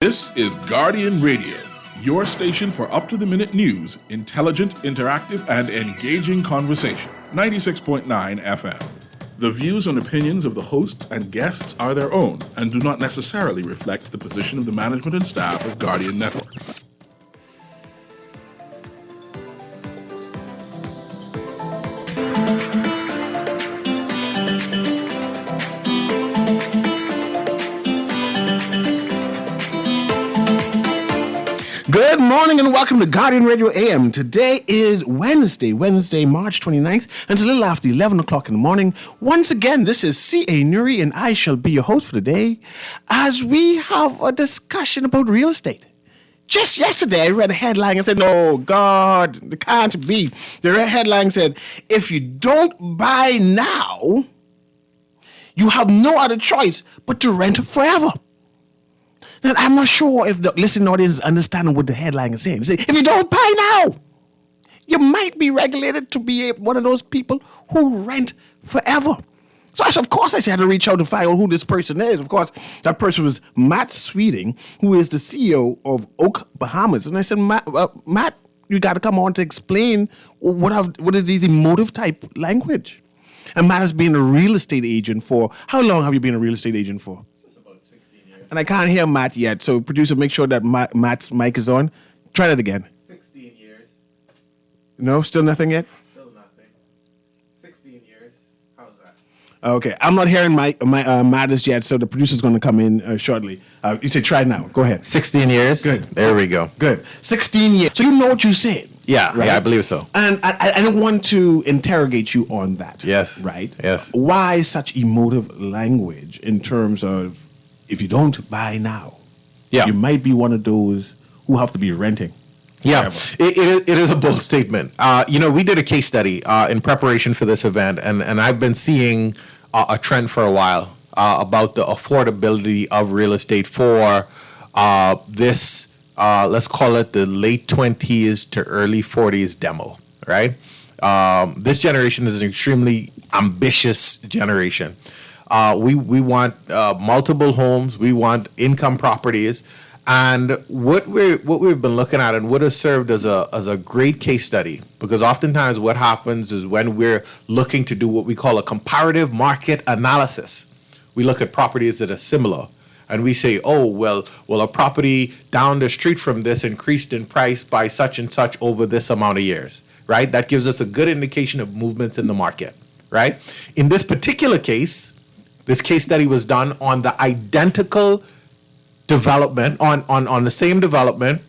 This is Guardian Radio, your station for up-to-the-minute news, intelligent, interactive, and engaging conversation. 96.9 FM. The views and opinions of the hosts and guests are their own and do not necessarily reflect the position of the management and staff of Guardian Network. Good morning and welcome to Guardian Radio AM. Today is Wednesday, March 29th, and it's a little after 11 o'clock in the morning. Once again, this is C.A. Newry, and I shall be your host for the day as we have a discussion about real estate. Just yesterday, I read a headline and said, no, God, it can't be. The headline said, if you don't buy now, you have no other choice but to rent forever. Now, I'm not sure if the listening audience is understanding what the headline is saying. Say, if you don't buy now, you might be regulated to be one of those people who rent forever. So, of course, I had to reach out to find out who this person is. Of course, that person was Matt Sweeting, who is the CEO of Oak Bahamas. And I said, Matt, you got to come on to explain what is this emotive type language. And Matt has been a real estate agent for, how long have you been a real estate agent for? And I can't hear Matt yet, so producer, make sure that Matt's mic is on. Try that again. 16 years. No, still nothing yet? Still nothing. 16 years. How's that? Okay, I'm not hearing Matt yet, so the producer's going to come in shortly. You say try now. Go ahead. 16 years. Good. There we go. Good. 16 years. So you know what you said. Yeah, right? yeah, I believe so. And I don't want to interrogate you on that. Yes. Right? Yes. Why such emotive language in terms of if you don't buy now, you might be one of those who have to be renting. Yeah, it is a bold statement. We did a case study in preparation for this event, and I've been seeing a trend for a while about the affordability of real estate for this, let's call it the late 20s to early 40s demo, right? This generation is an extremely ambitious generation. We want multiple homes. We want income properties, and what we've been looking at, and what has served as a great case study, because oftentimes what happens is when we're looking to do what we call a comparative market analysis, we look at properties that are similar, and we say, oh well, a property down the street from this increased in price by such and such over this amount of years, right? That gives us a good indication of movements in the market, right? In this particular case. This case study was done on the identical development, on the same development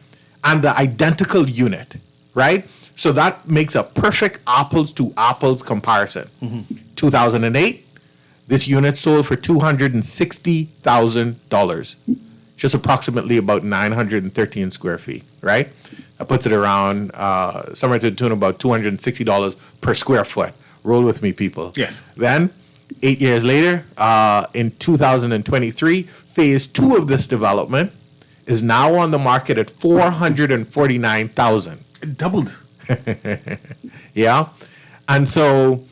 and the identical unit, right? So that makes a perfect apples to apples comparison. 2008, this unit sold for $260,000, just approximately about 913 square feet, right? That puts it around somewhere to the tune of about $260 per square foot. Roll with me, people. Yes. Then 8 years later, in 2023, phase 2 of this development is now on the market at $449,000. It doubled. Yeah. And so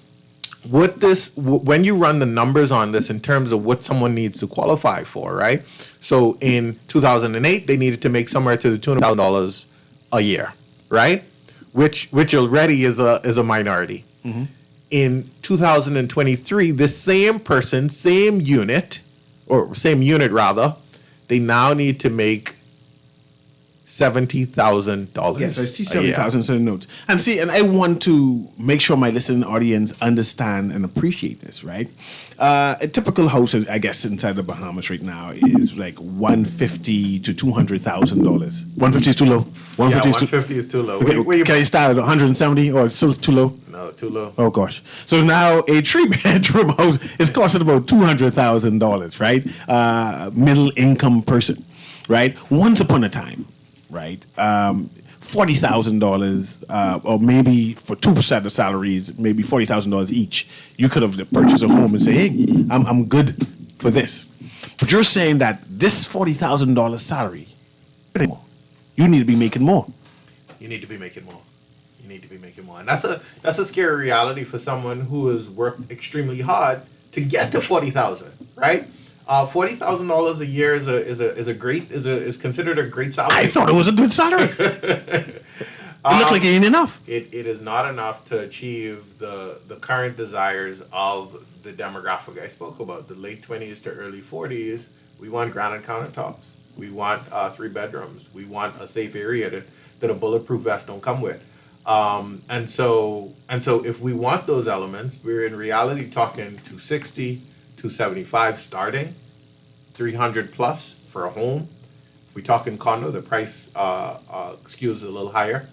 when you run the numbers on this in terms of what someone needs to qualify for, right? So in 2008, they needed to make somewhere to the tune of $1,000 a year, right? Which already is a minority. Mm-hmm. In 2023, this same person, same unit rather, they now need to make $70,000. Yes, I see 70,000 in the notes. And I want to make sure my listening audience understand and appreciate this, right? A typical house, I guess, inside the Bahamas right now is like $150,000 to $200,000. 150 is too low. 150 is too low. Okay, can you start at 170 or still too low? No, too low. Oh gosh. So now a 3-bedroom house is costing about $200,000, right? Middle income person, right? Once upon a time, right? $40,000, or maybe for 2% of salaries, maybe $40,000 each. You could have purchased a home and say, "Hey, I'm good for this." But you're saying that this $40,000 salary, you need to be making more. You need to be making more. And that's a scary reality for someone who has worked extremely hard to get to 40,000, right? $40,000 a year is considered a great salary. I thought it was a good salary. It looked like it ain't enough. It is not enough to achieve the current desires of the demographic I spoke about, the late 20s to early 40s. We want granite countertops. We want 3 bedrooms. We want a safe area that a bulletproof vest don't come with. And so if we want those elements, we're in reality talking 260, 275 starting, 300 plus for a home. If we talk in condo, the price skews a little higher.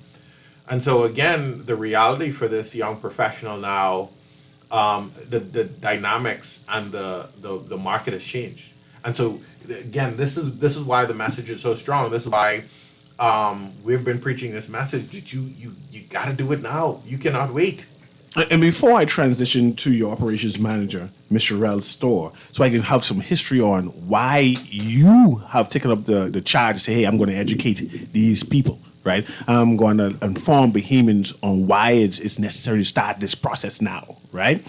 And so again, the reality for this young professional now, the dynamics and the market has changed. And so again, this is why the message is so strong. This is why we've been preaching this message that you got to do it now. You cannot wait. And before I transition to your operations manager, Ms. Sherelle's store, so I can have some history on why you have taken up the charge to say, hey, I'm going to educate these people, right? I'm going to inform Bahamians on why it's necessary to start this process now, right?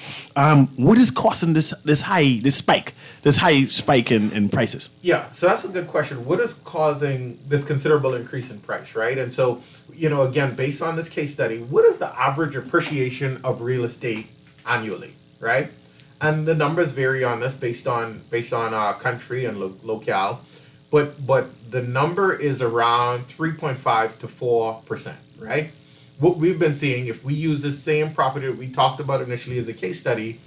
What is causing this high spike in prices? Yeah, so that's a good question. What is causing this considerable increase in price, right? And so, again, based on this case study, what is the average appreciation of real estate annually, right? And the numbers vary on this based on country and locale, but the number is around 3.5 to 4%, right? What we've been seeing, if we use the same property that we talked about initially as a case study,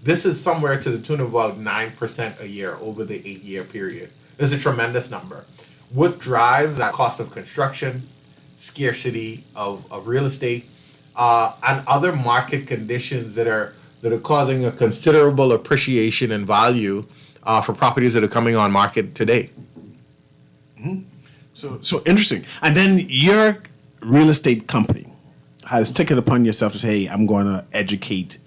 this is somewhere to the tune of about 9% a year over the 8-year period. This is a tremendous number. What drives that? Cost of construction, scarcity of real estate, and other market conditions that are causing a considerable appreciation in value for properties that are coming on market today. Mm-hmm. So interesting. And then your real estate company has taken upon yourself to say, hey, I'm going to educate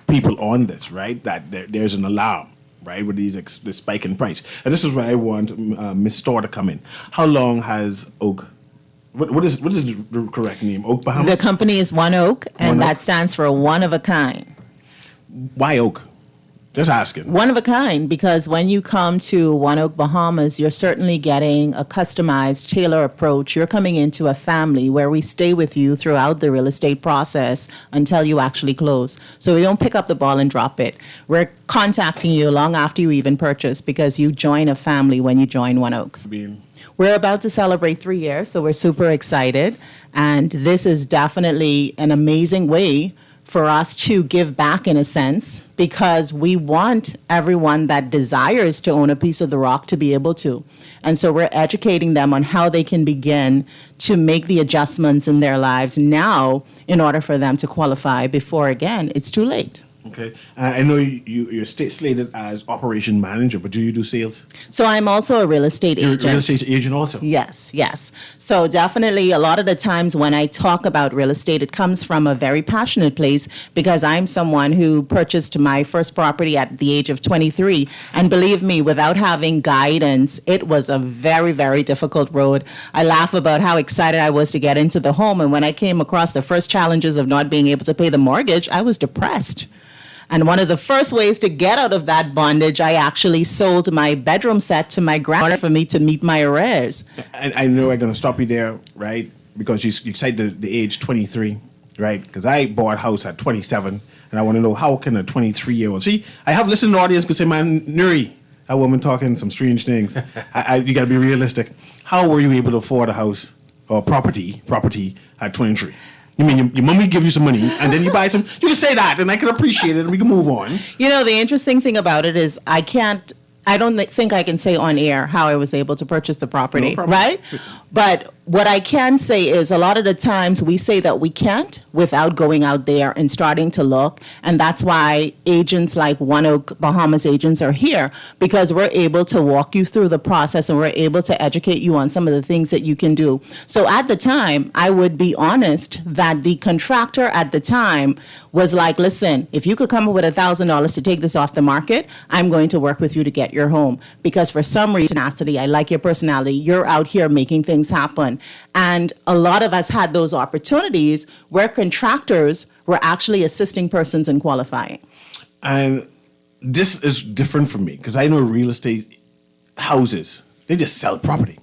people on this, right? That there's an alarm, right, with the spike in price. And this is where I want Ms. Storr to come in. How long has Oak? What is the correct name? Oak Bahamas? The company is One Oak, and that stands for one of a kind. Why Oak? Just asking. One of a kind, because when you come to One Oak Bahamas, you're certainly getting a customized, tailor approach. You're coming into a family where we stay with you throughout the real estate process until you actually close. So we don't pick up the ball and drop it. We're contacting you long after you even purchase because you join a family when you join One Oak. We're about to celebrate 3 years, so we're super excited. And this is definitely an amazing way for us to give back in a sense, because we want everyone that desires to own a piece of the rock to be able to. And so we're educating them on how they can begin to make the adjustments in their lives now in order for them to qualify before, again, it's too late. Okay. I know you're slated as operation manager, but do you do sales? So I'm also a real estate agent. Real estate agent also? Yes. So definitely a lot of the times when I talk about real estate, it comes from a very passionate place because I'm someone who purchased my first property at the age of 23. And believe me, without having guidance, it was a very, very difficult road. I laugh about how excited I was to get into the home. And when I came across the first challenges of not being able to pay the mortgage, I was depressed. And one of the first ways to get out of that bondage, I actually sold my bedroom set to my grandmother for me to meet my arrears. I know I'm going to stop you there, right? Because you cited the age 23, right? Because I bought a house at 27, and I want to know how can a 23-year-old... See, I have listened to the audience could say, man, Newry, that woman talking some strange things. You got to be realistic. How were you able to afford a house or property at 23? You mean your mommy give you some money and then you buy some? You can say that and I can appreciate it and we can move on. You know, the interesting thing about it is I don't think I can say on air how I was able to purchase the property, right? But what I can say is a lot of the times we say that we can't without going out there and starting to look. And that's why agents like One Oak Bahamas agents are here, because we're able to walk you through the process and we're able to educate you on some of the things that you can do. So at the time, I would be honest that the contractor at the time was like, listen, if you could come up with $1,000 to take this off the market, I'm going to work with you to get your home. Because for some reason, I like your personality. You're out here making things happen. And a lot of us had those opportunities where contractors were actually assisting persons in qualifying. And this is different for me because I know real estate houses, they just sell property.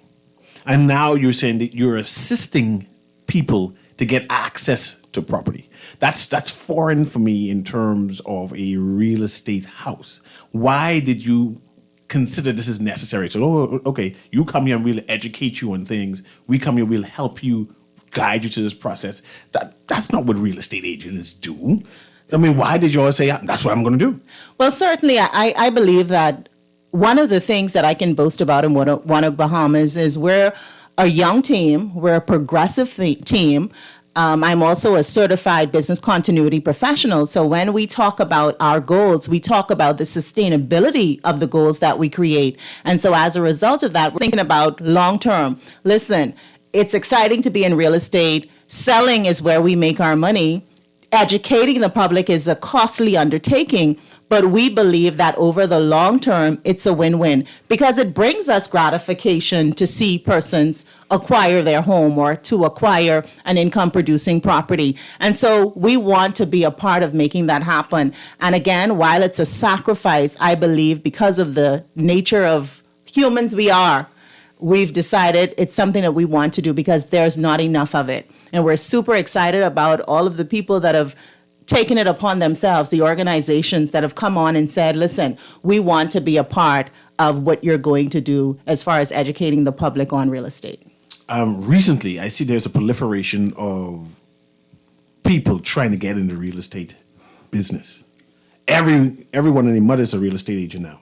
And now you're saying that you're assisting people to get access to property. That's foreign for me in terms of a real estate house. Why did you consider this is necessary? So, okay, you come here and we'll educate you on things. We come here, we'll help you, guide you to this process. That's not what real estate agents do. I mean, why did you all say, that's what I'm going to do? Well, certainly, I believe that one of the things that I can boast about in One Oak, Bahamas is we're a young team, we're a progressive team. I'm also a certified business continuity professional. So when we talk about our goals, we talk about the sustainability of the goals that we create. And so as a result of that, we're thinking about long term. Listen, it's exciting to be in real estate. Selling is where we make our money. Educating the public is a costly undertaking, but we believe that over the long term, it's a win-win because it brings us gratification to see persons acquire their home or to acquire an income-producing property. And so we want to be a part of making that happen. And again, while it's a sacrifice, I believe because of the nature of humans we are, we've decided it's something that we want to do because there's not enough of it. And we're super excited about all of the people that have taken it upon themselves, the organizations that have come on and said, listen, we want to be a part of what you're going to do as far as educating the public on real estate. Recently, I see there's a proliferation of people trying to get into real estate business. Everyone and their mother is a real estate agent now.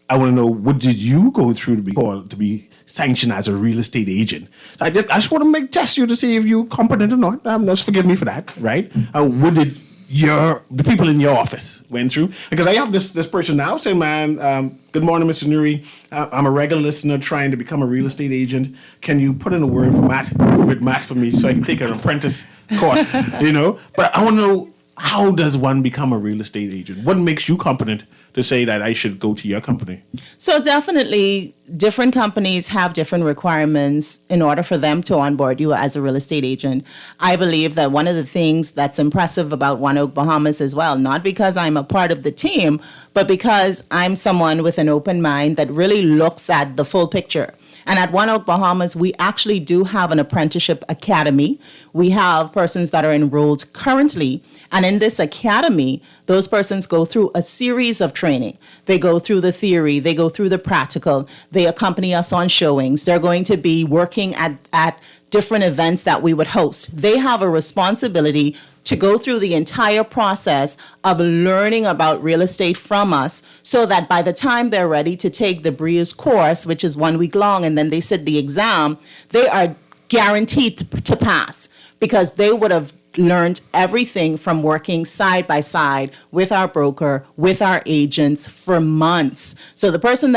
I want to know, what did you go through to be called, to be sanctioned as a real estate agent? So I just want to test you to see if you're competent or not. Just forgive me for that, right? What did the people in your office went through? Because I have this person now saying, man, good morning, Mr. Newry. I'm a regular listener trying to become a real estate agent. Can you put in a word for Matt for me so I can take an apprentice course, But I want to know, how does one become a real estate agent? What makes you competent to say that I should go to your company? So definitely different companies have different requirements in order for them to onboard you as a real estate agent. I believe that one of the things that's impressive about One Oak Bahamas as well, not because I'm a part of the team, but because I'm someone with an open mind that really looks at the full picture. And at One Oak Bahamas, we actually do have an apprenticeship academy. We have persons that are enrolled currently. And in this academy, those persons go through a series of training. They go through the theory, they go through the practical, they accompany us on showings. They're going to be working at different events that we would host. They have a responsibility to go through the entire process of learning about real estate from us so that by the time they're ready to take the BREEA's course, which is 1 week long, and then they sit the exam, they are guaranteed to pass because they would have learned everything from working side by side with our broker, with our agents for months. So the persons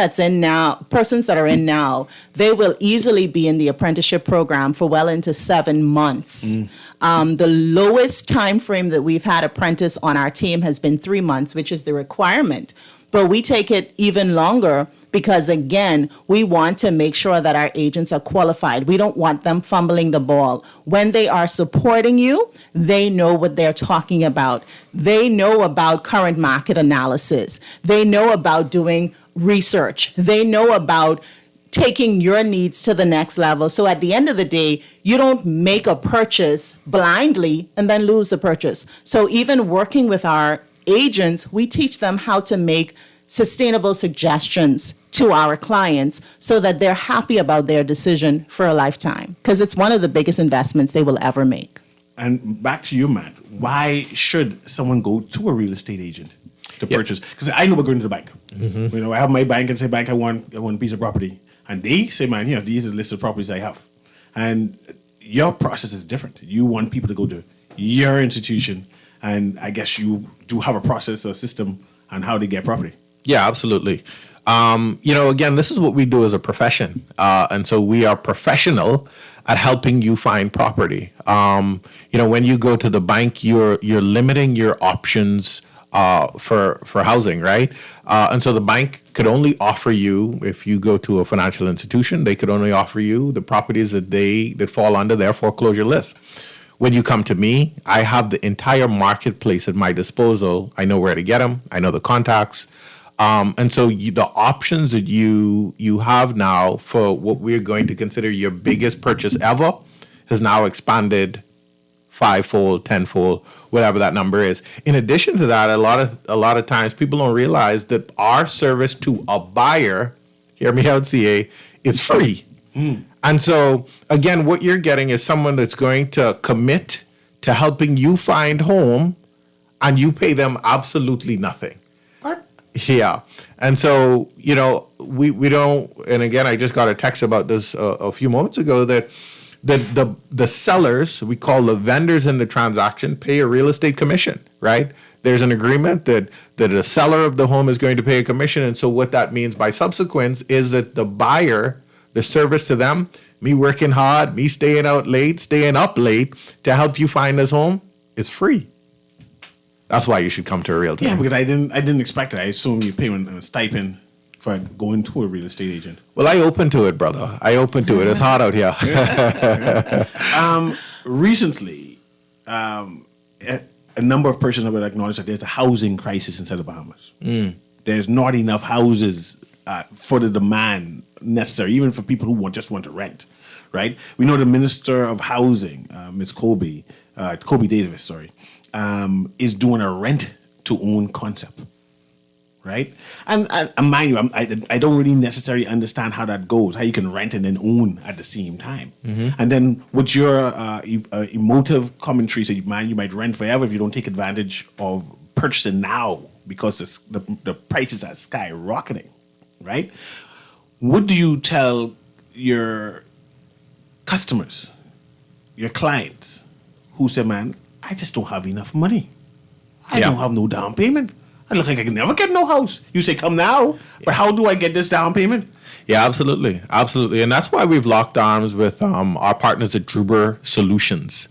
that are in now, they will easily be in the apprenticeship program for well into 7 months. The lowest time frame that we've had apprentice on our team has been 3 months, which is the requirement. But we take it even longer because, again, we want to make sure that our agents are qualified. We don't want them fumbling the ball. When they are supporting you, they know what they're talking about. They know about current market analysis. They know about doing research. They know about taking your needs to the next level. So at the end of the day, you don't make a purchase blindly and then lose the purchase. So even working with our agents, we teach them how to make sustainable suggestions to our clients so that they're happy about their decision for a lifetime, because it's one of the biggest investments they will ever make. And back to you, Matt. Why should someone go to a real estate agent to purchase? Because I know we're going to the bank. I have my bank and say, bank, I want a piece of property. And they say, man, these are the list of properties I have. And your process is different. You want people to go to your institution. And I guess you do have a process or system on how to get property. Yeah, absolutely. Again, this is what we do as a profession. And so we are professional at helping you find property. When you go to the bank, you're limiting your options for housing, right? And so the bank could only offer you, if you go to a financial institution, they could only offer you the properties that fall under their foreclosure list. When you come to me, I have the entire marketplace at my disposal. I know where to get them. I know the contacts. And so the options that you have now for what we're going to consider your biggest purchase ever has now expanded fivefold, tenfold, whatever that number is. In addition to that, a lot of times people don't realize that our service to a buyer, hear me out, CA, is free. And so again, what you're getting is someone that's going to commit to helping you find home, and you pay them absolutely nothing. Yeah. And so, we don't, and again, I just got a text about this a few moments ago, that the sellers, we call the vendors in the transaction, pay a real estate commission, right? There's an agreement that the seller of the home is going to pay a commission. And so what that means by subsequence is that the buyer, the service to them, me working hard, me staying up late to help you find this home, is free. That's why you should come to a realtor. Yeah, because I didn't expect it. I assume you pay a stipend for going to a real estate agent. Well, I open to it, brother. I open to it. It's hot out here. Recently, a number of persons have acknowledged that there's a housing crisis inside the Bahamas. There's not enough houses for the demand necessary, even for people who just want to rent, right? We know the Minister of Housing, Ms. Kobe Davis, is doing a rent-to-own concept, right? And mind you, I don't really necessarily understand how that goes, how you can rent and then own at the same time. And then with your emotive commentary, so you might rent forever if you don't take advantage of purchasing now because the prices are skyrocketing, right? What do you tell your customers, your clients, who say, man, I just don't have enough money. I don't have no down payment. I look like I can never get no house. You say, come now, but how do I get this down payment? Yeah, absolutely. Absolutely. And that's why we've locked arms with our partners at Druber Solutions.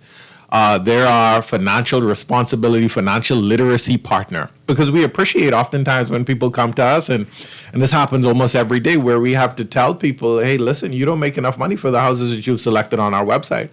They're our financial responsibility, financial literacy partner, because we appreciate oftentimes when people come to us, and this happens almost every day, where we have to tell people, hey, listen, you don't make enough money for the houses that you've selected on our website.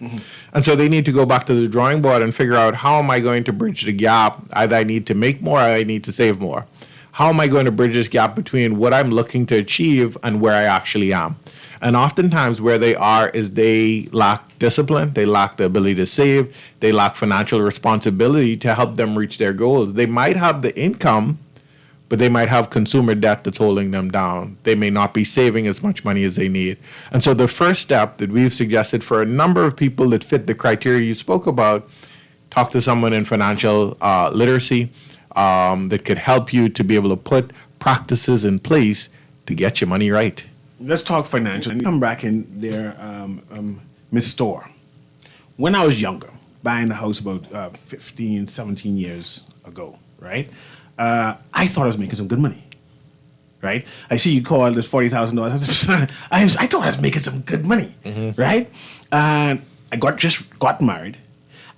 And so they need to go back to the drawing board and figure out, how am I going to bridge the gap? Either I need to make more or I need to save more. How am I going to bridge this gap between what I'm looking to achieve and where I actually am? And oftentimes where they are is they lack discipline, they lack the ability to save, they lack financial responsibility to help them reach their goals. They might have the income, but they might have consumer debt that's holding them down. They may not be saving as much money as they need. And so the first step that we've suggested for a number of people that fit the criteria you spoke about, talk to someone in financial literacy that could help you to be able to put practices in place to get your money right. Let's talk financial. And come back in there, Miss Store. When I was younger, buying a house about 15, 17 years ago, right? I thought I was making some good money, right? I see you call this $40,000. I thought I was making some good money, right? And I just got married,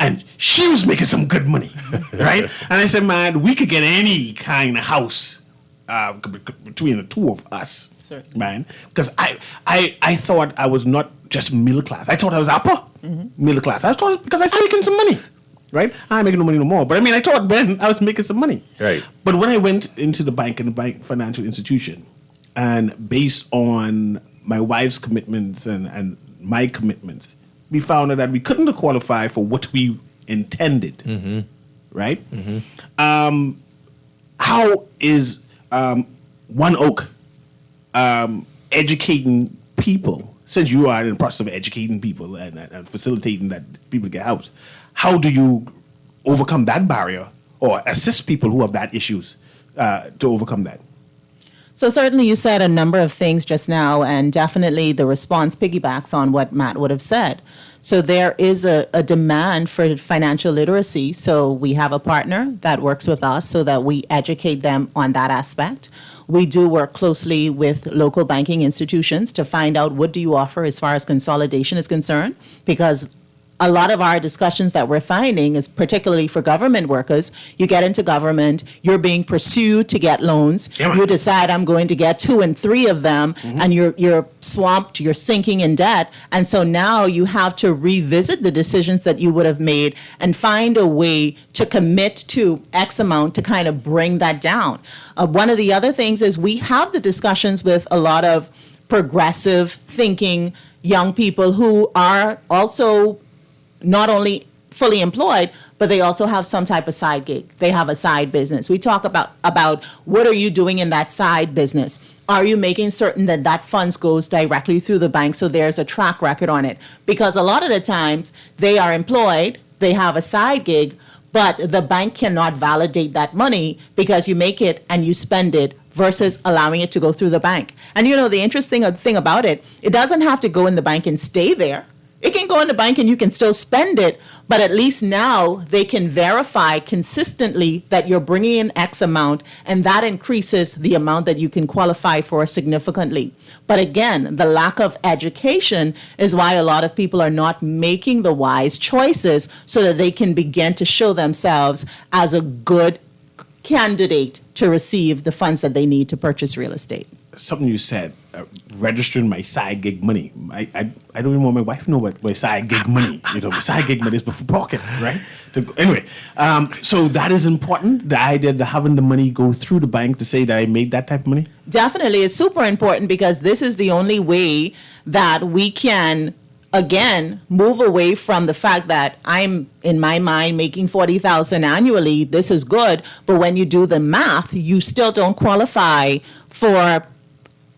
and she was making some good money, right? And I said, man, we could get any kind of house between the two of us. Certainly. Man, because I thought I was not just middle class. I thought I was upper middle class. I thought because I was making some money, right? I'm making no money no more. But I mean, I thought then I was making some money. Right. But when I went into the bank financial institution, and based on my wife's commitments and my commitments, we found out that we couldn't qualify for what we intended. Right? How is One Oak educating people, since you are in the process of educating people and facilitating that people get housed, how do you overcome that barrier or assist people who have that issues to overcome that? So certainly you said a number of things just now, and definitely the response piggybacks on what Matt would have said. So there is a demand for financial literacy. So we have a partner that works with us so that we educate them on that aspect. We do work closely with local banking institutions to find out what do you offer as far as consolidation is concerned, because a lot of our discussions that we're finding is particularly for government workers. You get into government, you're being pursued to get loans. Yeah, man. You decide I'm going to get 2 and 3 of them, and you're swamped, you're sinking in debt. And so now you have to revisit the decisions that you would have made and find a way to commit to X amount to kind of bring that down. One of the other things is we have the discussions with a lot of progressive thinking young people who are also not only fully employed, but they also have some type of side gig. They have a side business. We talk about what are you doing in that side business? Are you making certain that that funds goes directly through the bank so there's a track record on it? Because a lot of the times they are employed, they have a side gig, but the bank cannot validate that money because you make it and you spend it versus allowing it to go through the bank. And you know, the interesting thing about it, it doesn't have to go in the bank and stay there. It can go in the bank and you can still spend it, but at least now they can verify consistently that you're bringing in X amount, and that increases the amount that you can qualify for significantly. But again, the lack of education is why a lot of people are not making the wise choices so that they can begin to show themselves as a good candidate to receive the funds that they need to purchase real estate. Something you said, registering my side gig money. I don't even want my wife to know what my side gig money. You know, my side gig money is before pocket, right? Anyway, so that is important. The idea of having the money go through the bank to say that I made that type of money. Definitely, it's super important because this is the only way that we can, again, move away from the fact that I'm, in my mind, making $40,000 annually. This is good, but when you do the math, you still don't qualify for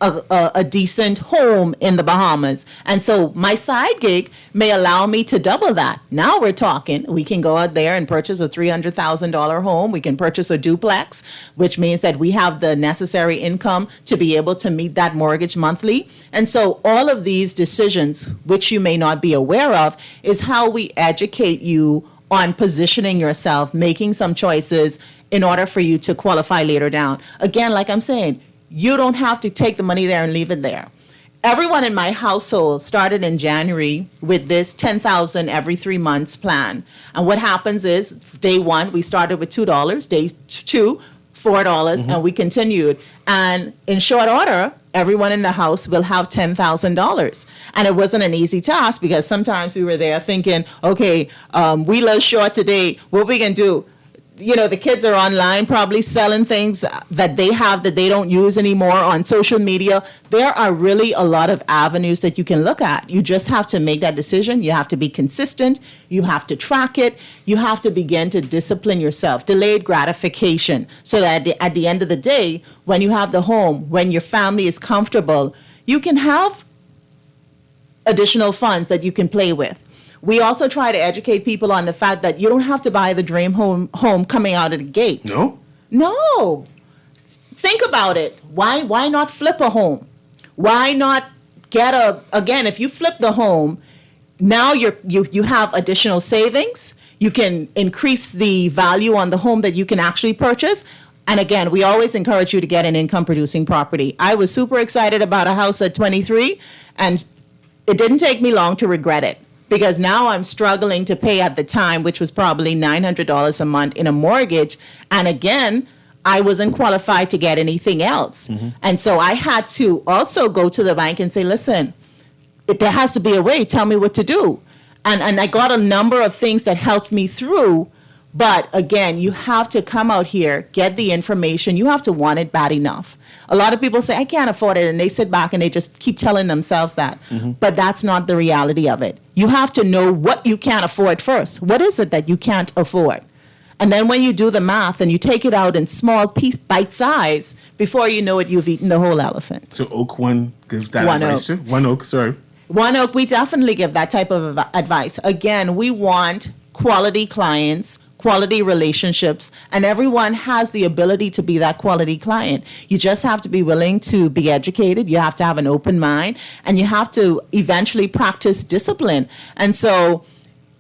a decent home in the Bahamas. And so my side gig may allow me to double that. Now we're talking. We can go out there and purchase a $300,000 home. We can purchase a duplex, which means that we have the necessary income to be able to meet that mortgage monthly. And so all of these decisions, which you may not be aware of, is how we educate you on positioning yourself, making some choices in order for you to qualify later down. Again, like I'm saying, you don't have to take the money there and leave it there. Everyone in my household started in January with this $10,000 every 3 months plan. And what happens is, day 1, we started with $2, day 2, $4, and we continued. And in short order, everyone in the house will have $10,000. And it wasn't an easy task because sometimes we were there thinking, okay, we look short today, what we can do? You know, the kids are online probably selling things that they have that they don't use anymore on social media. There are really a lot of avenues that you can look at. You just have to make that decision. You have to be consistent. You have to track it. You have to begin to discipline yourself. Delayed gratification. So that at the end of the day, when you have the home, when your family is comfortable, you can have additional funds that you can play with. We also try to educate people on the fact that you don't have to buy the dream home coming out of the gate. No? No. Think about it. Why not flip a home? Why not get again, if you flip the home, now you have additional savings. You can increase the value on the home that you can actually purchase. And again, we always encourage you to get an income producing property. I was super excited about a house at 23, and it didn't take me long to regret it. Because now I'm struggling to pay at the time, which was probably $900 a month in a mortgage. And again, I wasn't qualified to get anything else. And so I had to also go to the bank and say, listen, there has to be a way. Tell me what to do. And I got a number of things that helped me through. But again, you have to come out here, get the information. You have to want it bad enough. A lot of people say, I can't afford it. And they sit back and they just keep telling themselves that. But that's not the reality of it. You have to know what you can't afford first. What is it that you can't afford? And then when you do the math and you take it out in small piece, bite size, before you know it, you've eaten the whole elephant. So Oak One gives that One advice Oak. to? One Oak, sorry. One Oak, we definitely give that type of advice. Again, we want quality clients, quality relationships, and everyone has the ability to be that quality client. You just have to be willing to be educated. You have to have an open mind, and you have to eventually practice discipline. And so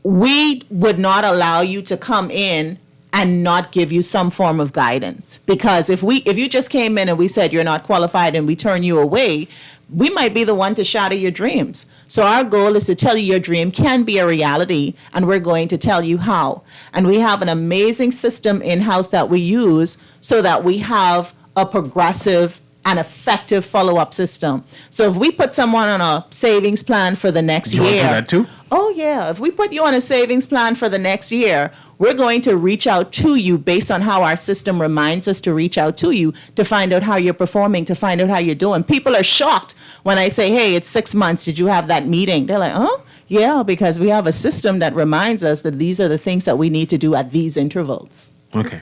we would not allow you to come in and not give you some form of guidance. Because if you just came in and we said you're not qualified and we turn you away, we might be the one to shatter your dreams. So our goal is to tell you your dream can be a reality, and we're going to tell you how. And we have an amazing system in-house that we use so that we have a progressive and effective follow-up system. So if we put someone on a savings plan for the next You year. want to do that too? Oh, yeah. If we put you on a savings plan for the next year, we're going to reach out to you based on how our system reminds us to reach out to you to find out how you're performing, to find out how you're doing. People are shocked when I say, hey, it's 6 months. Did you have that meeting? They're like, oh, yeah, because we have a system that reminds us that these are the things that we need to do at these intervals. Okay.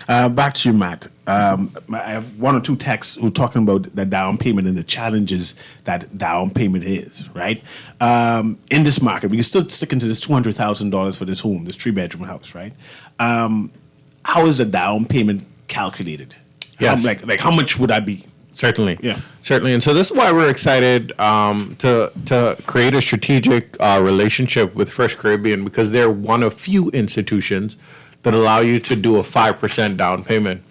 Back to you, Matt. I have one or two texts who are talking about the down payment and the challenges that down payment is, right? In this market, we can still stick into this $200,000 for this home, this 3-bedroom house, right? How is the down payment calculated? Yes. Like how much would that be? Certainly. Yeah. Certainly. And so this is why we're excited to create a strategic relationship with First Caribbean, because they're one of few institutions that allow you to do a 5% down payment.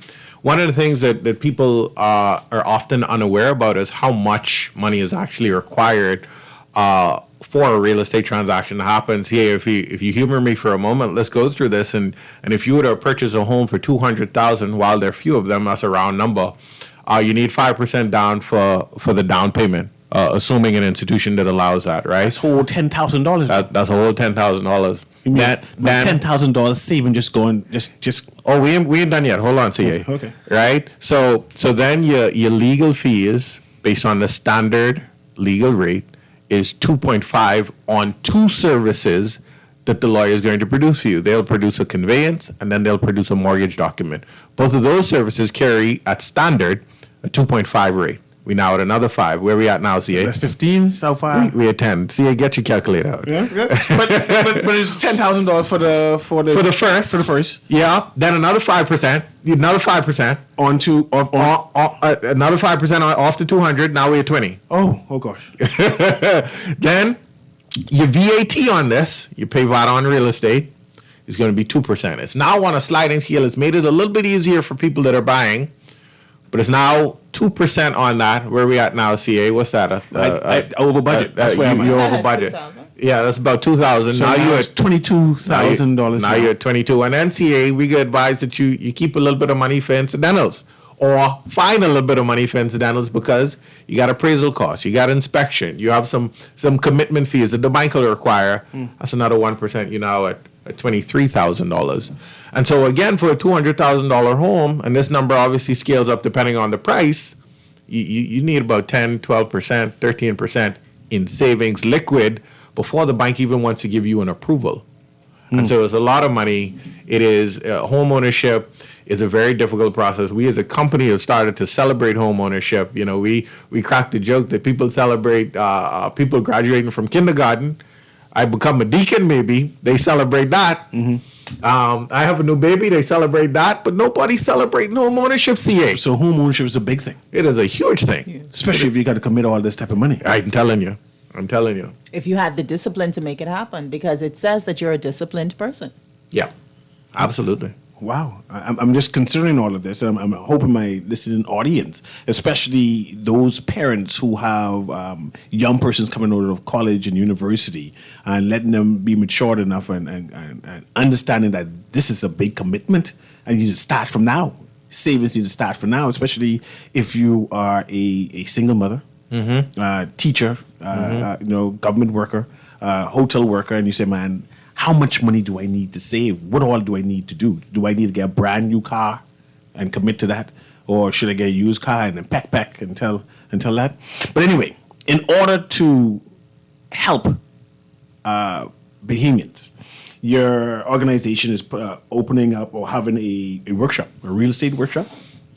One of the things that people are often unaware about is how much money is actually required for a real estate transaction to happen. See, if you humor me for a moment, let's go through this. And if you were to purchase a home for $200,000, while there are few of them, that's a round number, you need 5% down for the down payment, assuming an institution that allows that, right? That's whole $10,000. That's a whole $10,000. That $10,000 saving just going just. Oh, we ain't done yet. Hold on, CA. Okay. Right. So then your legal fees based on the standard legal rate is 2.5 on 2 services that the lawyer is going to produce for you. They'll produce a conveyance and then they'll produce a mortgage document. Both of those services carry at standard a 2.5 rate. We now at another 5. Where we at now, CA? That's 15 so far. We at 10. CA, get your calculator out. Yeah. but it's $10,000 for the first. Yeah. Then another 5%. Another 5%. On to Another 5% off the 200. Now we're at 20. Oh gosh. Then your VAT on this, you pay VAT on real estate, is going to be 2%. It's now on a sliding scale. It's made it a little bit easier for people that are buying, but it's now 2% on that. Where are we at now, CA? What's that? Over budget. That's where I'm at. You're over budget. 2,000. Yeah, that's about 2,000. So now you're it's at $22,000. Now you're at 22. And then CA, we get advised that you keep a little bit of money for incidentals, or find a little bit of money for incidentals, because you got appraisal costs, you got inspection, you have some commitment fees that the bank will require. That's another 1%. You're now at $23,000. And so again, for a $200,000 home, and this number obviously scales up depending on the price, you need about 10, 12%, 13% in savings liquid before the bank even wants to give you an approval. And so it's a lot of money. It is home ownership is a very difficult process. We as a company have started to celebrate home ownership. You know, we cracked the joke that people celebrate people graduating from kindergarten. I become a deacon, maybe. They celebrate that. I have a new baby. They celebrate that. But nobody's celebrating home ownership, CA. So home ownership is a big thing, It is a huge thing. especially if you got to commit all this type of money. I'm telling you. If you had the discipline to make it happen, because it says that you're a disciplined person. Yeah, absolutely. Wow. I'm just considering all of this. And I'm hoping my listening audience, especially those parents who have young persons coming out of college and university, and letting them be matured enough and understanding that this is a big commitment and you need to start from now. Savings need to start from now, especially if you are a single mother, teacher, government worker, hotel worker, and you say, man, how much money do I need to save? What all do I need to do? Do I need to get a brand new car and commit to that? Or should I get a used car and then pack until that? But anyway, in order to help Bahamians, your organization is opening up or having a workshop, a real estate workshop.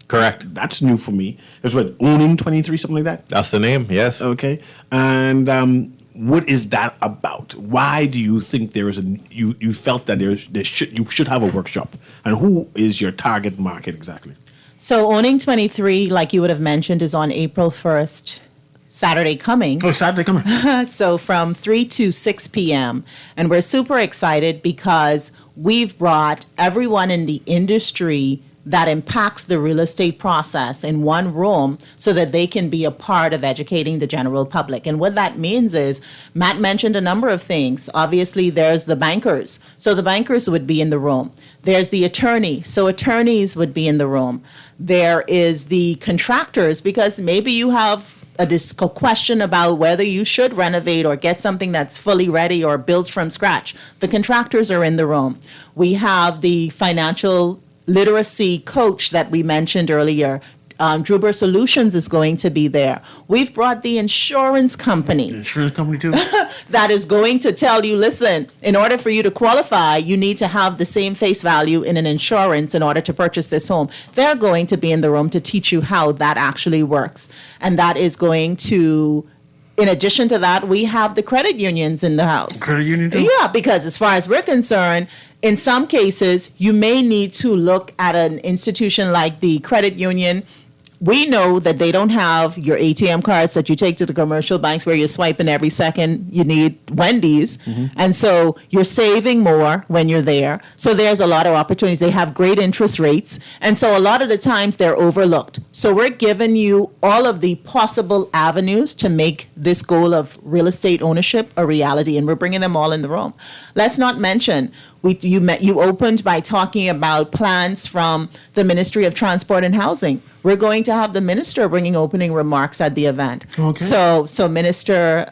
Correct. That's new for me. It's what, Owning 23, something like that? That's the name, yes. Okay. And what is that about? Why do you think there is you felt that you should have a workshop? And who is your target market exactly? So Owning 23, like you would have mentioned, is on April 1st, Saturday coming. Oh, Saturday coming. So from 3 to 6 p.m. And we're super excited because we've brought everyone in the industry that impacts the real estate process in one room so that they can be a part of educating the general public. And what that means is, Matt mentioned a number of things. Obviously, there's the bankers. So the bankers would be in the room. There's the attorney. So attorneys would be in the room. There is the contractors, because maybe you have a question about whether you should renovate or get something that's fully ready or built from scratch. The contractors are in the room. We have the financial literacy coach that we mentioned earlier. Druber Solutions is going to be there. We've brought the insurance company. Insurance company too? That is going to tell you, listen, in order for you to qualify, you need to have the same face value in an insurance in order to purchase this home. They're going to be in the room to teach you how that actually works. And that is going to, in addition to that, we have the credit unions in the house. Credit union too? Yeah, because as far as we're concerned, in some cases, you may need to look at an institution like the credit union. We know that they don't have your ATM cards that you take to the commercial banks where you're swiping every second you need Wendy's. And so you're saving more when you're there. So there's a lot of opportunities. They have great interest rates. And so a lot of the times they're overlooked. So we're giving you all of the possible avenues to make this goal of real estate ownership a reality. And we're bringing them all in the room. Let's not mention, you opened by talking about plans from the Ministry of Transport and Housing. We're going to have the minister bringing opening remarks at the event. Okay. So Minister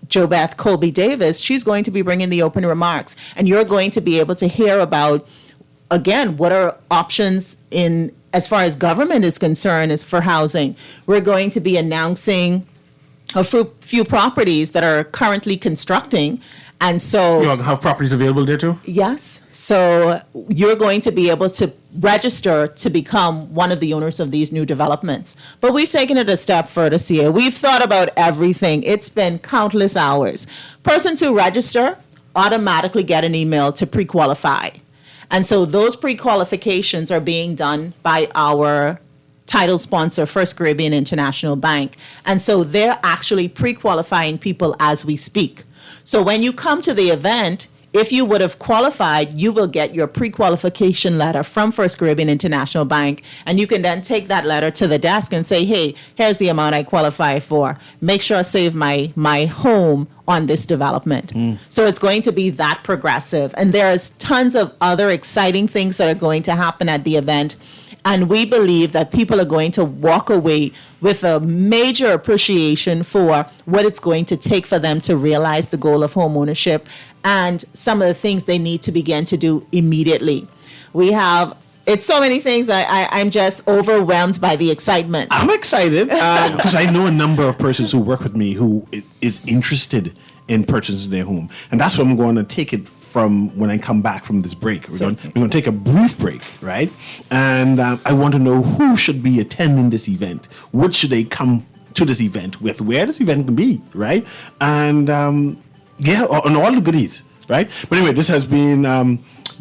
JoBeth Colby Davis, she's going to be bringing the opening remarks, and you're going to be able to hear about, again, what are options in as far as government is concerned is for housing. We're going to be announcing a few properties that are currently constructing. And so You have properties available there too? yes. So you're going to be able to register to become one of the owners of these new developments. But we've taken it a step further, CA. We've thought about everything. It's been countless hours. Persons who register automatically get an email to pre-qualify. And so those pre-qualifications are being done by our title sponsor, First Caribbean International Bank. And so they're actually pre-qualifying people as we speak. So when you come to the event, if you would have qualified, you will get your pre-qualification letter from First Caribbean International Bank, and you can then take that letter to the desk and say, hey, here's the amount I qualify for. Make sure I save my home on this development. So it's going to be that progressive. And there's tons of other exciting things that are going to happen at the event. And we believe that people are going to walk away with a major appreciation for what it's going to take for them to realize the goal of home ownership and some of the things they need to begin to do immediately. It's so many things. I'm just overwhelmed by the excitement. I'm excited because I know a number of persons who work with me who is interested in purchasing their home. And that's what I'm going to take it from when I come back from this break. We're going to take a brief break, right? And I want to know who should be attending this event. What should they come to this event with? Where this event can be, right? And and all the goodies, right? But anyway, this has been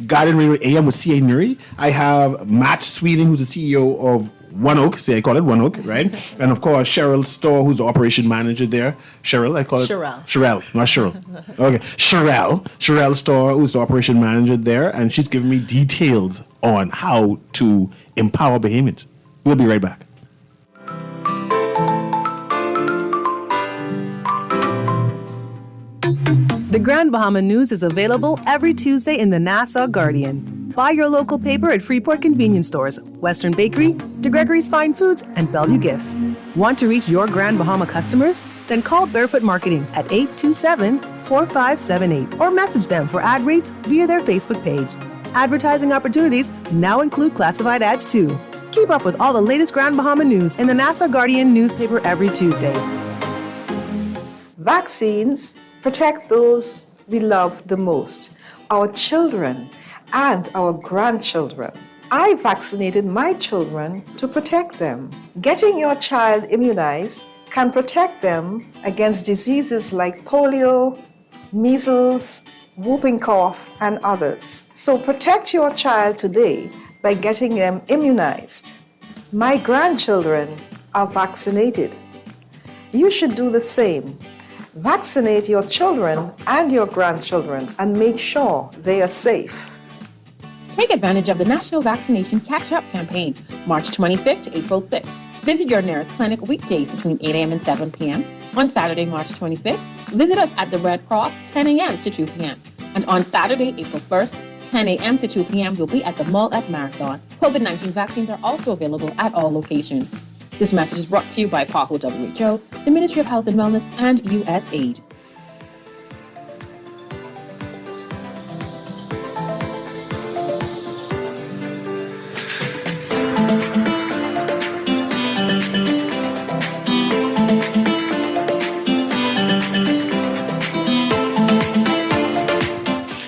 Guardian Radio AM with C.A. Newry. I have Matt Sweeting, who's the CEO of One Oak, I call it One Oak, right? And of course, Cheryl Storr, who's the operation manager there. Cheryl, I call it? Sherelle, not Cheryl. Okay, Cheryl Storr, who's the operation manager there, and she's giving me details on how to empower Bahamians. We'll be right back. The Grand Bahama News is available every Tuesday in the Nassau Guardian. Buy your local paper at Freeport convenience stores, Western Bakery, De Gregory's Fine Foods, and Bellevue Gifts. Want to reach your Grand Bahama customers? Then call Barefoot Marketing at 827-4578 or message them for ad rates via their Facebook page. Advertising opportunities now include classified ads too. Keep up with all the latest Grand Bahama news in the Nassau Guardian newspaper every Tuesday. Vaccines protect those we love the most, our children and our grandchildren. I vaccinated my children to protect them. Getting your child immunized can protect them against diseases like polio, measles, whooping cough, and others. So protect your child today by getting them immunized. My grandchildren are vaccinated. You should do the same. Vaccinate your children and your grandchildren and make sure they are safe. Take advantage of the National Vaccination Catch-Up campaign, March 25th to April 6th. Visit your nearest clinic weekdays between 8 a.m. and 7 p.m. On Saturday, March 25th, visit us at the Red Cross, 10 a.m. to 2 p.m. And on Saturday, April 1st, 10 a.m. to 2 p.m., we'll be at the mall at Marathon. COVID-19 vaccines are also available at all locations. This message is brought to you by Parkwood WHO, the Ministry of Health and Wellness, and USAID.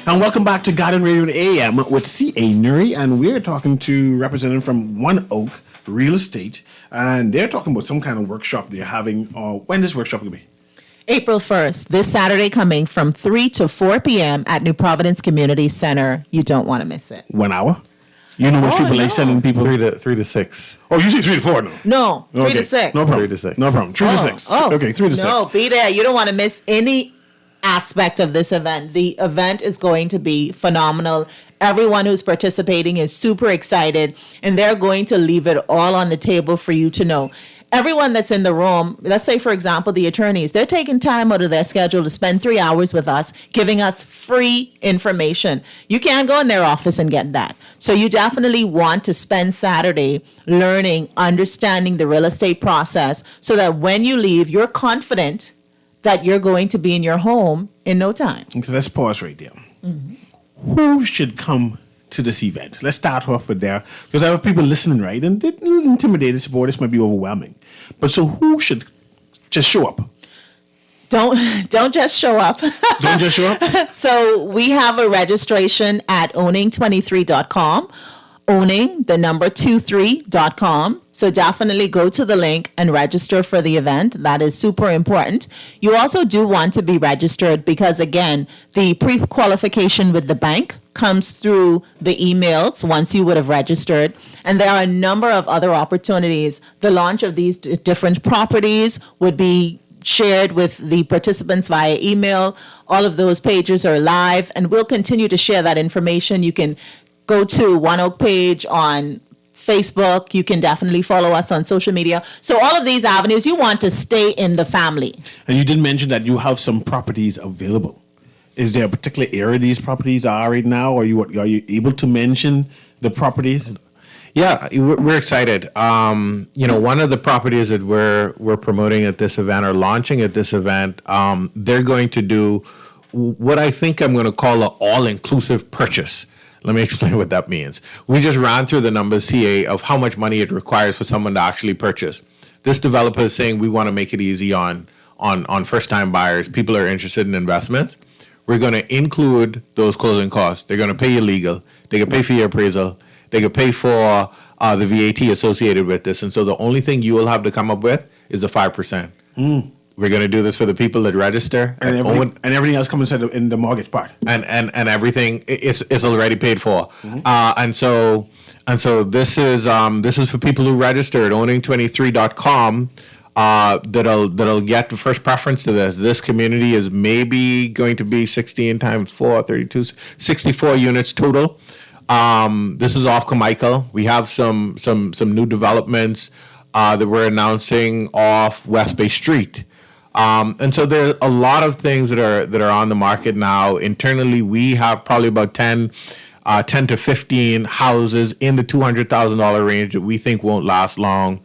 And welcome back to Garden Radio AM with C.A. Newry, and we're talking to representative from One Oak Real Estate, and they're talking about some kind of workshop they're having. When this workshop will be? April 1st, this Saturday coming from 3 to 4 p.m. at New Providence Community Center. You don't want to miss it. 1 hour? You know which people they sending people? 3 to 6. Oh, you say 3 to 4 now? No, 3 to 6. No problem. 3 to 6. No problem. 3 to 6. Oh, okay, 3 to 6. No, be there. You don't want to miss any aspect of this event. The event is going to be phenomenal. Everyone who's participating is super excited, and they're going to leave it all on the table for you to know. Everyone that's in the room, let's say, for example, the attorneys, they're taking time out of their schedule to spend 3 hours with us, giving us free information. You can't go in their office and get that. So you definitely want to spend Saturday learning, understanding the real estate process so that when you leave, you're confident that you're going to be in your home in no time. Okay, let's pause right there. Who should come to this event? Let's start off with there, because I have people listening, right? And they're a little intimidated, so boy, this might be overwhelming. But so who should just show up? Don't just show up. Don't just show up? So we have a registration at owning23.com. Owning, the number 23.com. So definitely go to the link and register for the event. That is super important. You also do want to be registered because, again, the pre-qualification with the bank comes through the emails once you would have registered. And there are a number of other opportunities. The launch of these different properties would be shared with the participants via email. All of those pages are live, and we'll continue to share that information. You can go to One Oak page on Facebook. You can definitely follow us on social media. So all of these avenues, you want to stay in the family. And you did mention that you have some properties available. Is there a particular area these properties are right now? Or are you able to mention the properties? Yeah, we're excited. One of the properties that we're promoting at this event or launching at this event, they're going to do what I think I'm going to call an all-inclusive purchase. Let me explain what that means. We just ran through the numbers, CA, of how much money it requires for someone to actually purchase. This developer is saying we want to make it easy on first-time buyers, people who are interested in investments. We're going to include those closing costs. They're going to pay your legal. They can pay for your appraisal. They can pay for the VAT associated with this. And so the only thing you will have to come up with is the 5%. We're going to do this for the people that register. And everything else comes inside in the mortgage part. And everything is already paid for. And so this is for people who register at owning23.com. That'll get the first preference to this. This community is maybe going to be 16 times 4, 32, 64 units total. This is off Carmichael. We have some new developments that we're announcing off West Bay Street. And so there are a lot of things that are on the market now. Internally, we have probably about 10 to 15 houses in the $200,000 range that we think won't last long.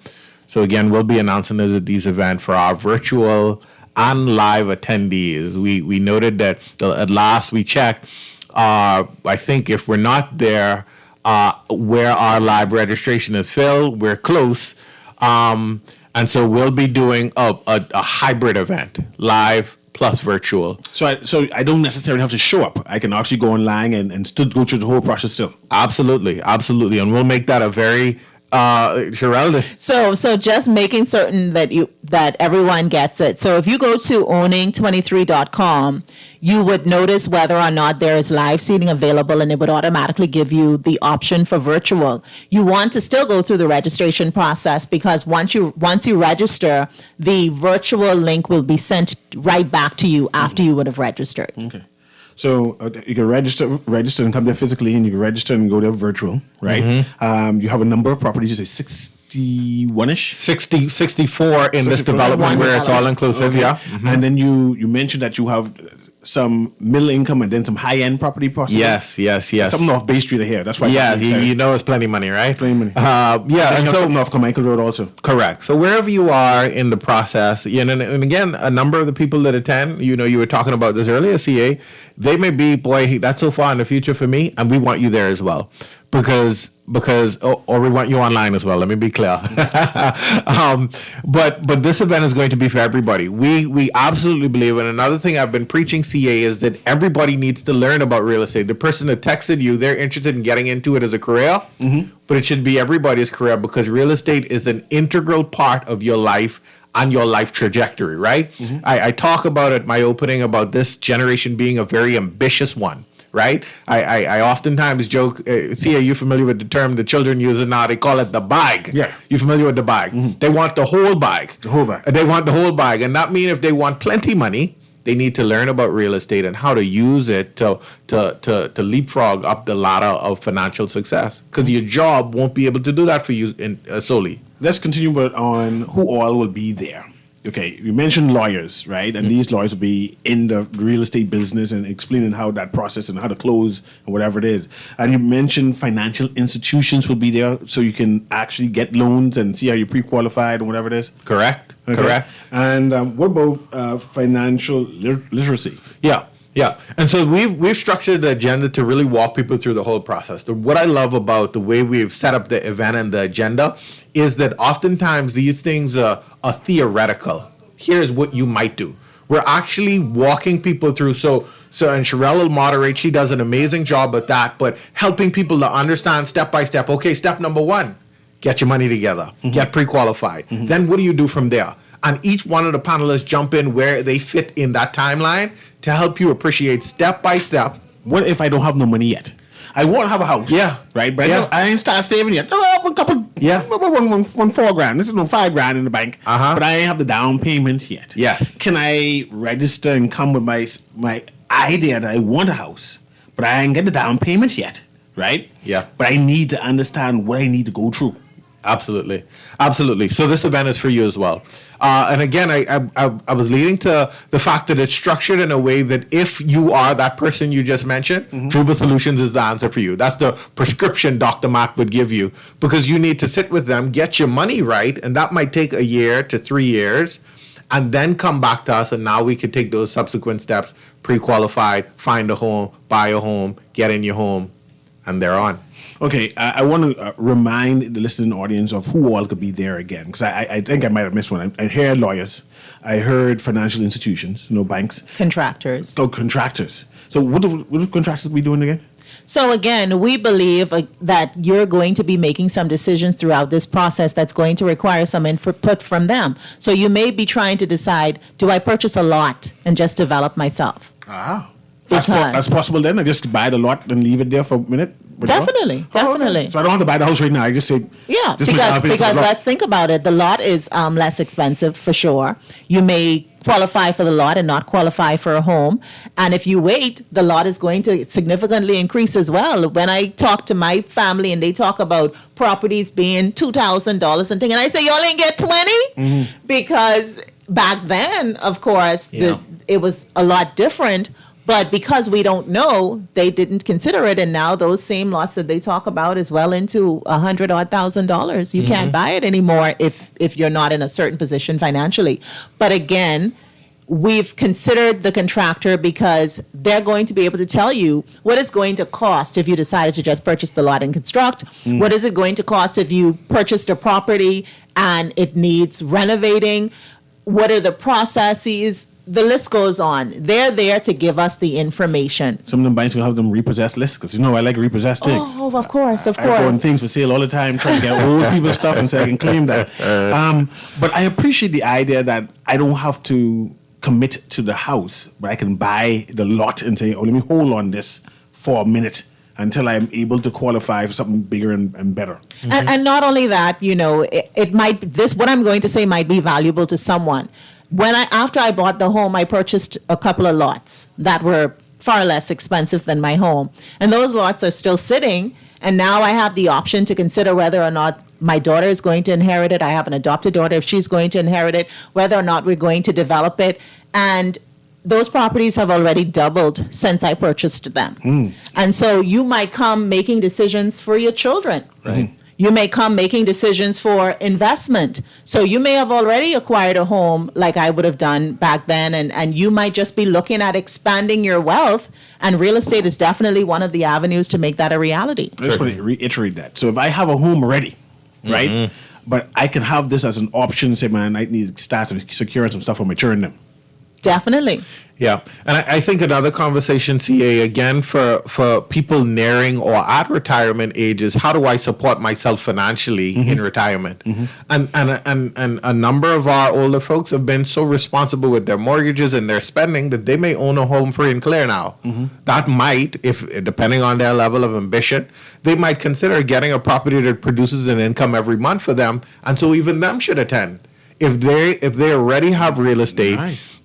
So again, we'll be announcing this at these events for our virtual and live attendees. We noted that at last we checked. I think if we're not there, where our live registration is filled, we're close. And so we'll be doing a hybrid event, live plus virtual. So I don't necessarily have to show up. I can actually go online and still go through the whole process still. Absolutely. And we'll make that a very Geralda. So just making certain that everyone gets it. So if you go to owning23.com, you would notice whether or not there is live seating available, and it would automatically give you the option for virtual. You want to still go through the registration process, because once you register, the virtual link will be sent right back to you after you would have registered. Okay. So you can register and come there physically, and you can register and go there virtual, right? You have a number of properties, you say 61-ish? 64 in this 64. development where it's all inclusive, Okay. yeah. And then you mentioned that you have some middle income and then some high end property possibly. Yes. Something off Bay Street here. That's why. Yeah, you know it's plenty money, right? Plenty money. Yeah, And and you have so something off Carmichael Road also. correct. So wherever you are in the process, and again, a number of the people that attend, you were talking about this earlier, CA, they may be, boy, that's so far in the future for me, and we want you there as well, because or we want you online as well. Let me be clear. But this event is going to be for everybody. We absolutely believe, and another thing I've been preaching, CA, is that everybody needs to learn about real estate. The person that texted you, they're interested in getting into it as a career, but it should be everybody's career, because real estate is an integral part of your life and your life trajectory, right? I talk about at my opening about this generation being a very ambitious one. Right? I oftentimes joke, see, are you familiar with the term the children use it now? They call it the bag. Yeah. You familiar with the bag? They want the whole bag. The whole bag. They want the whole bag. And that means if they want plenty money, they need to learn about real estate and how to use it to leapfrog up the ladder of financial success. Because your job won't be able to do that for you solely. Let's continue on who all will be there. Okay, you mentioned lawyers, right? And these lawyers will be in the real estate business and explaining how that process and how to close and whatever it is. And you mentioned financial institutions will be there, so you can actually get loans and see how you're pre-qualified and whatever it is. Correct. Okay. Correct. And what about financial literacy? Yeah. And so we've structured the agenda to really walk people through the whole process. What I love about the way we've set up the event and the agenda is that oftentimes these things are theoretical. Here's what you might do. We're actually walking people through. So and Sherelle will moderate. She does an amazing job at that, but helping people to understand step by step. Okay, step number 1, get your money together, get pre-qualified. Then what do you do from there? And each one of the panelists jump in where they fit in that timeline to help you appreciate step by step. What if I don't have no money yet? I want to have a house. Yeah. Right? But Yeah. I ain't start saving yet. I have a couple. Yeah. One $4,000. This is no $5,000 in the bank. But I ain't have the down payment yet. Yes. Can I register and come with my idea that I want a house, but I ain't get the down payment yet? Right? Yeah. But I need to understand what I need to go through. Absolutely. So this event is for you as well. And again, I was leading to the fact that it's structured in a way that if you are that person you just mentioned, Truba Solutions is the answer for you. That's the prescription Dr. Matt would give you, because you need to sit with them, get your money right, and that might take a year to 3 years, and then come back to us, and now we can take those subsequent steps, pre-qualified, find a home, buy a home, get in your home, and they're on. Okay, I want to remind the listening audience of who all could be there again, because I think I might have missed one. I heard lawyers, I heard financial institutions, banks. Contractors. Oh, contractors. So what do contractors be doing again? So again, we believe that you're going to be making some decisions throughout this process that's going to require some input from them. So you may be trying to decide, do I purchase a lot and just develop myself? That's possible then? I just buy the lot and leave it there for a minute? Definitely. Okay. So I don't have to buy the house right now. I just say... Yeah, because let's think about it. The lot is less expensive for sure. You may qualify for the lot and not qualify for a home. And if you wait, the lot is going to significantly increase as well. When I talk to my family and they talk about properties being $2,000 and thing, and I say, you only get 20? Because back then, of course, it was a lot different. But because we don't know, they didn't consider it, and now those same lots that they talk about is well into $100,000. You can't buy it anymore if you're not in a certain position financially. But again, we've considered the contractor because they're going to be able to tell you what it's going to cost if you decided to just purchase the lot and construct. What is it going to cost if you purchased a property and it needs renovating? What are the processes? The list goes on. They're there to give us the information. Some of them banks will have them repossessed lists, because I like repossessed things. Oh, of course. I go on things for sale all the time, trying to get old people's stuff and say I can claim that. But I appreciate the idea that I don't have to commit to the house, but I can buy the lot and say, let me hold on this for a minute until I'm able to qualify for something bigger and better. And not only that, it might, what I'm going to say might be valuable to someone. After I bought the home, I purchased a couple of lots that were far less expensive than my home. And those lots are still sitting. And now I have the option to consider whether or not my daughter is going to inherit it. I have an adopted daughter, if she's going to inherit it, whether or not we're going to develop it. And those properties have already doubled since I purchased them. And so you might come making decisions for your children. Right. You may come making decisions for investment. So you may have already acquired a home like I would have done back then, and you might just be looking at expanding your wealth, and real estate is definitely one of the avenues to make that a reality. I just want to reiterate that. So if I have a home ready, right, but I can have this as an option, say, man, I need to start securing some stuff for my children. Definitely. Yeah. And I think another conversation, CA, again, for people nearing or at retirement age is, how do I support myself financially in retirement? And a number of our older folks have been so responsible with their mortgages and their spending that they may own a home free and clear now. That might, if depending on their level of ambition, they might consider getting a property that produces an income every month for them. And so even them should attend. If they already have real estate,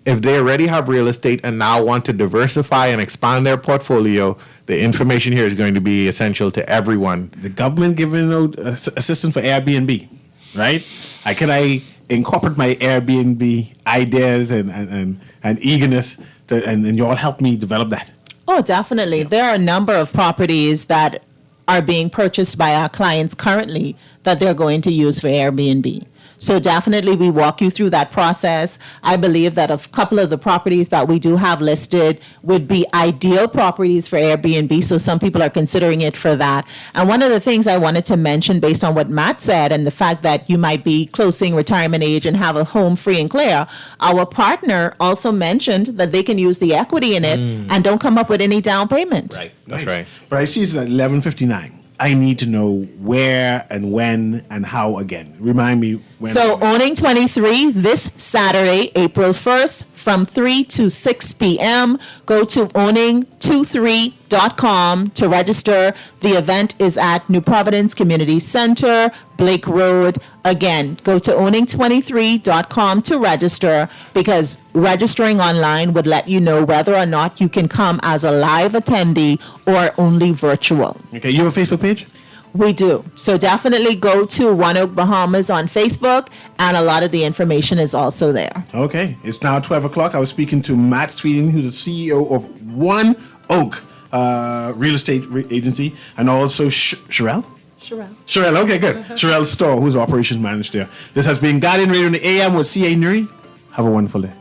if they already have real estate and now want to diversify and expand their portfolio, the information here is going to be essential to everyone. The government giving out assistance for Airbnb, right? Can I incorporate my Airbnb ideas and eagerness, and you all help me develop that? Oh, definitely. There are a number of properties that are being purchased by our clients currently that they're going to use for Airbnb. So definitely we walk you through that process. I believe that a couple of the properties that we do have listed would be ideal properties for Airbnb. So some people are considering it for that. And one of the things I wanted to mention based on what Matt said and the fact that you might be closing retirement age and have a home free and clear, our partner also mentioned that they can use the equity in it and don't come up with any down payment. Right. That's Nice. right. But I see it's at 11:59. I need to know where and when and how again. Remind me when. So Owning 23 this Saturday, April 1st from 3 to 6 p.m. Go to owning23.com to register. The event is at New Providence Community Center, Blake Road. Again, go to owning23.com to register, because registering online would let you know whether or not you can come as a live attendee or only virtual. Okay, you have a Facebook page? We do. So definitely go to One Oak Bahamas on Facebook, and a lot of the information is also there. Okay, it's now 12 o'clock. I was speaking to Matt Sweeten, who's the CEO of One Oak Real Estate Agency, and also Sherelle? Sherelle, okay, good. Sherelle Storr, who's the operations manager there. This has been Guardian Radio in the AM with CA Newry. Have a wonderful day.